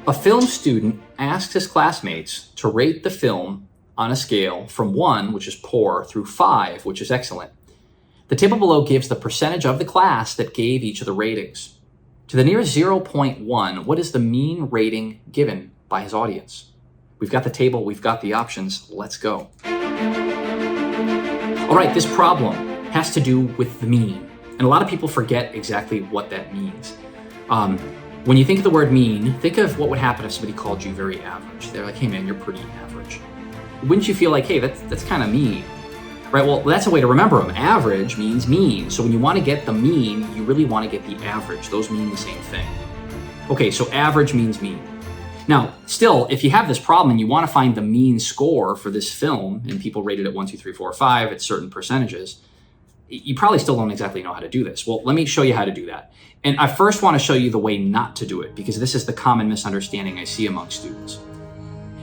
A film student asks his classmates to rate the film on a scale from 1, which is poor, through 5, which is excellent. The table below gives the percentage of the class that gave each of the ratings. To the nearest 0.1, what is the mean rating given by his audience? We've got the table, we've got the options, let's go. All right, this problem has to do with the mean, and a lot of people forget exactly what that means. When you think of the word mean, think of what would happen if somebody called you very average. They're like, hey man, you're pretty average. Wouldn't you feel like, hey, that's kind of mean, right? Well, that's a way to remember them. Average means mean. So when you want to get the mean, you really want to get the average. Those mean the same thing. Okay, so average means mean. Now, still, if you have this problem and you want to find the mean score for this film, and people rated it 1, 2, 3, 4, 5 at certain percentages, you probably still don't exactly know how to do this. Well, let me show you how to do that. And I first want to show you the way not to do it, because this is the common misunderstanding I see among students.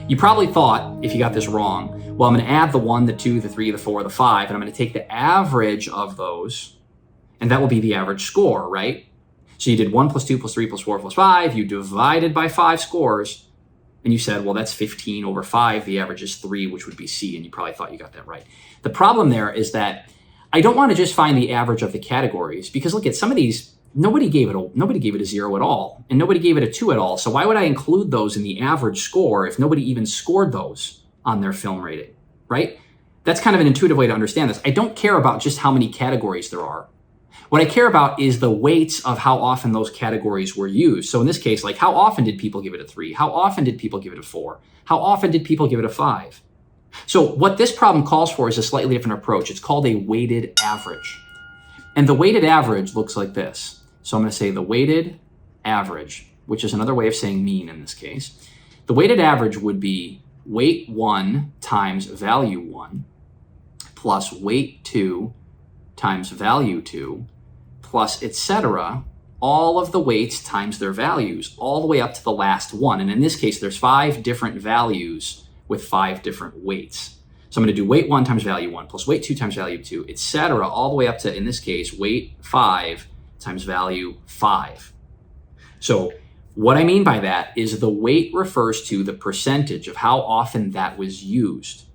You probably thought, if you got this wrong, well, I'm going to add the 1, the 2, the 3, the 4, the 5, and I'm going to take the average of those, and that will be the average score, right? So you did 1 plus 2 plus 3 plus 4 plus 5, you divided by 5 scores, and you said, well, that's 15 over 5, the average is 3, which would be C, and you probably thought you got that right. The problem there is that I don't want to just find the average of the categories, because look at some of these, nobody gave it a 0 at all, and nobody gave it a 2 at all. So why would I include those in the average score if nobody even scored those on their film rating, right? That's kind of an intuitive way to understand this. I don't care about just how many categories there are. What I care about is the weights of how often those categories were used. So in this case, like, how often did people give it a 3? How often did people give it a 4? How often did people give it a 5? So what this problem calls for is a slightly different approach. It's called a weighted average. And the weighted average looks like this. So I'm going to say the weighted average, which is another way of saying mean in this case. The weighted average would be weight 1 times value 1 plus weight 2 times value 2 plus etc. all of the weights times their values, all the way up to the last one. And in this case, there's 5 different values with 5 different weights. So I'm going to do weight 1 times value 1 plus weight 2 times value 2, etc., all the way up to, in this case, weight 5 times value 5. So what I mean by that is the weight refers to the percentage of how often that was used.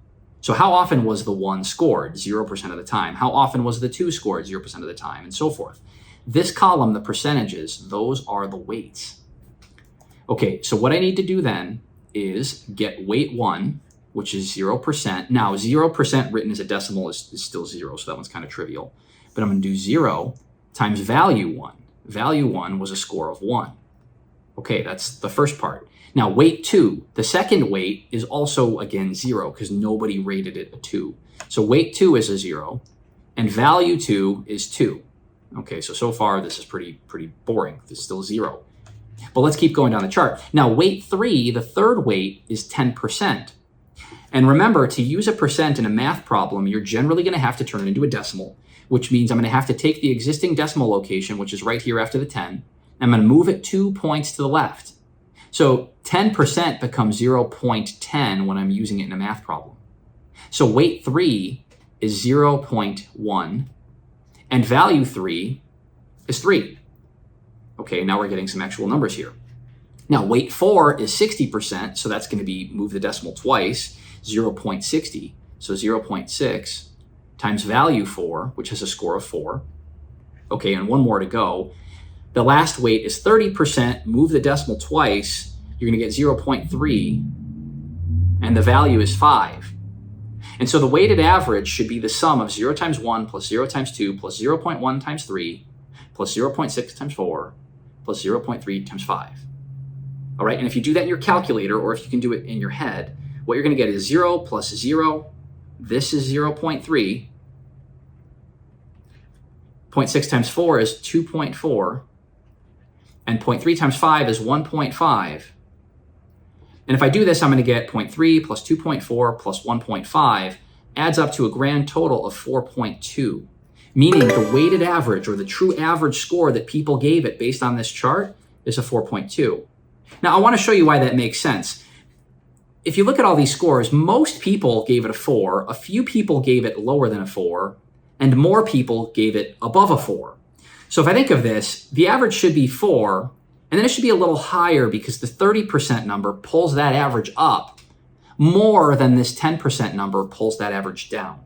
So how often was the 1 scored? 0% of the time. How often was the 2 scored? 0% of the time, and so forth. This column, the percentages, those are the weights. Okay, so what I need to do then is get weight 1, which is 0%. Now, 0% written as a decimal is still 0, so that one's kind of trivial. But I'm going to do 0 times value 1. Value 1 was a score of 1. Okay, that's the first part. Now, weight 2, the second weight is also, again, 0, because nobody rated it a 2. So weight 2 is a 0, and value 2 is 2. Okay, so far this is pretty boring. This is still 0. But let's keep going down the chart. Now, weight 3, the third weight, is 10%. And remember, to use a percent in a math problem, you're generally going to have to turn it into a decimal, which means I'm going to have to take the existing decimal location, which is right here after the 10, and I'm going to move it 2 points to the left. So 10% becomes 0.10 when I'm using it in a math problem. So weight 3 is 0.1, and value 3 is 3. Okay, now we're getting some actual numbers here. Now, weight 4 is 60%, so that's going to be, move the decimal twice, 0.60. So 0.6 times value 4, which has a score of 4. Okay, and one more to go. The last weight is 30%, move the decimal twice, you're going to get 0.3, and the value is 5. And so the weighted average should be the sum of 0 times 1 plus 0 times 2 plus 0.1 times 3 plus 0.6 times 4 plus 0.3 times 5. All right, and if you do that in your calculator, or if you can do it in your head, what you're going to get is 0 plus 0. This is 0.3. 0.6 times 4 is 2.4. And 0.3 times 5 is 1.5. And if I do this, I'm going to get 0.3 plus 2.4 plus 1.5 adds up to a grand total of 4.2, meaning the weighted average, or the true average score that people gave it based on this chart, is a 4.2. Now, I want to show you why that makes sense. If you look at all these scores, most people gave it a 4, a few people gave it lower than a 4, and more people gave it above a 4. So if I think of this, the average should be 4, And then it should be a little higher because the 30% number pulls that average up more than this 10% number pulls that average down,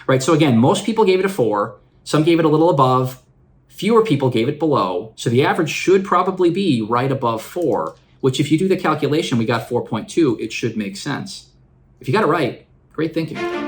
right? So again, most people gave it a 4. Some gave it a little above. Fewer people gave it below. So the average should probably be right above 4, which if you do the calculation, we got 4.2. It should make sense. If you got it right, great thinking.